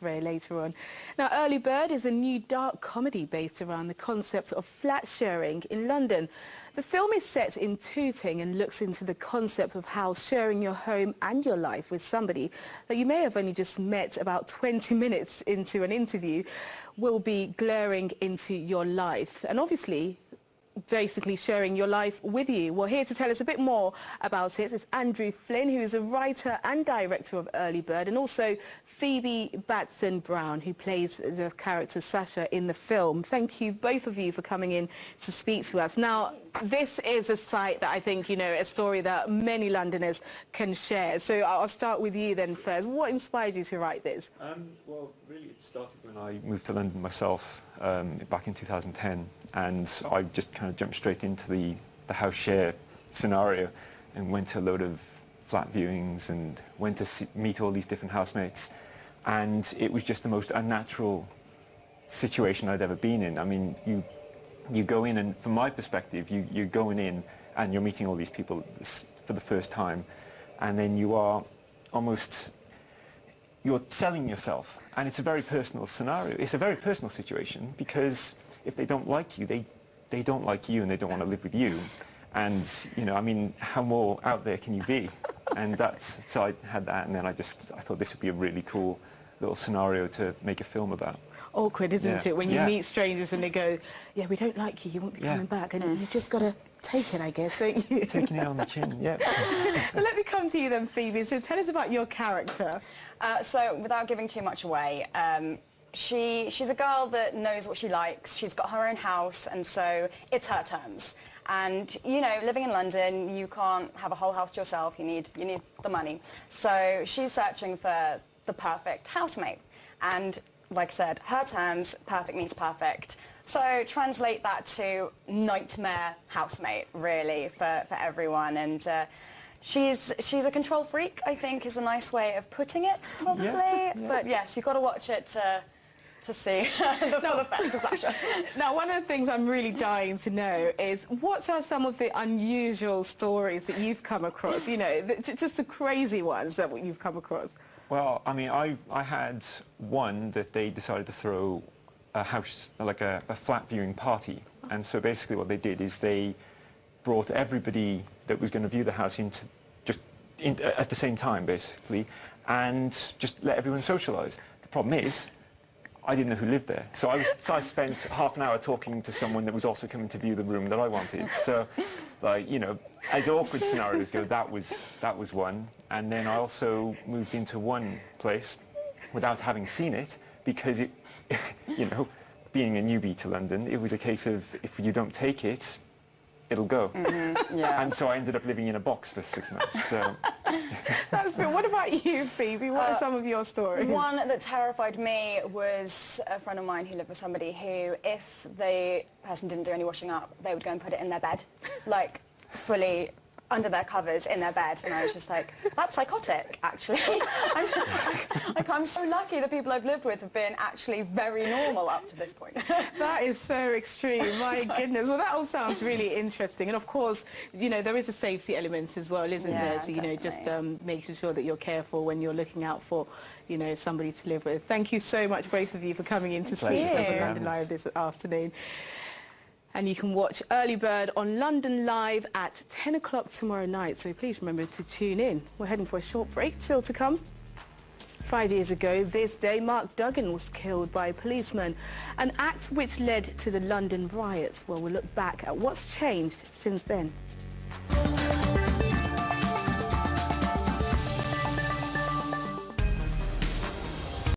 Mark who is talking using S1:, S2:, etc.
S1: Ray later on. Now, Early Bird is a new dark comedy based around the concept of flat sharing in London. The film is set in Tooting and looks into the concept of how sharing your home and your life with somebody that you may have only just met about 20 minutes into an interview will be glaring into your life. And obviously, basically sharing your life with you. Well, here to tell us a bit more about it is Andrew Flynn, who is a writer and director of Early Bird, and also Phoebe Batson-Brown, who plays the character Sasha in the film. Thank you, both of you, for coming in to speak to us. Now, this is a site that I think, you know, a story that many Londoners can share. So I'll start with you then first. What inspired you to write this?
S2: Well, really it started when I moved to London myself back in 2010, and I just kind of jumped straight into the house share scenario and went to a load of flat viewings and went to meet all these different housemates, and it was just the most unnatural situation I'd ever been in. I mean, you go in, and from my perspective, you're going in and you're meeting all these people for the first time, and then you're selling yourself, and it's a very personal scenario. It's a very personal situation, because if they don't like you, they don't like you, and they don't want to live with you. And, you know, I mean, how more out there can you be? And so I had that, and then I thought this would be a really cool little scenario to make a film about.
S1: Awkward, isn't it, when you meet strangers and they go, yeah, we don't like you, you won't be coming back, and you just got to take it, I guess, don't you?
S2: Taking it on the chin, yeah.
S1: Well, let me come to you then, Phoebe. So tell us about your character.
S3: So, without giving too much away, she's a girl that knows what she likes. She's got her own house, and so it's her terms. And, you know, living in London, you can't have a whole house to yourself. You need the money. So she's searching for the perfect housemate. And like I said, her terms, perfect means perfect. So translate that to nightmare housemate, really, for everyone. And she's a control freak, I think, is a nice way of putting it, probably. Yeah. But yes, you've got to watch it to see the full effect of Sasha.
S1: Now, one of the things I'm really dying to know is, what are some of the unusual stories that you've come across? You know, just the crazy ones that you've come across.
S2: Well, I mean, I had one that they decided to throw a house, like a flat viewing party. And so basically what they did is they brought everybody that was going to view the house at the same time, basically, and just let everyone socialise. The problem is, I didn't know who lived there. So I spent half an hour talking to someone that was also coming to view the room that I wanted. So, like, you know, as awkward scenarios go, that was one. And then I also moved into one place without having seen it, because it, you know, being a newbie to London, it was a case of, if you don't take it, it'll go.
S3: Mm-hmm, yeah.
S2: And so I ended up living in a box for 6 months. So.
S1: That's good. What about you, Phoebe? What are some of your stories?
S3: One that terrified me was a friend of mine who lived with somebody who, if the person didn't do any washing up, they would go and put it in their bed, like fully under their covers in their bed. And I was just like, that's psychotic, actually. I'm so lucky the people I've lived with have been actually very normal up to this point.
S1: That is so extreme, my goodness. Well, that all sounds really interesting. And of course, you know, there is a safety element as well, isn't there? So, you know, just making sure that you're careful when you're looking out for, you know, somebody to live with. Thank you so much, both of you, for coming in to speak to us on London Live this afternoon. And you can watch Early Bird on London Live at 10 o'clock tomorrow night, so please remember to tune in. We're heading for a short break, still to come. 5 years ago this day, Mark Duggan was killed by a policeman, an act which led to the London riots. Well, we'll look back at what's changed since then.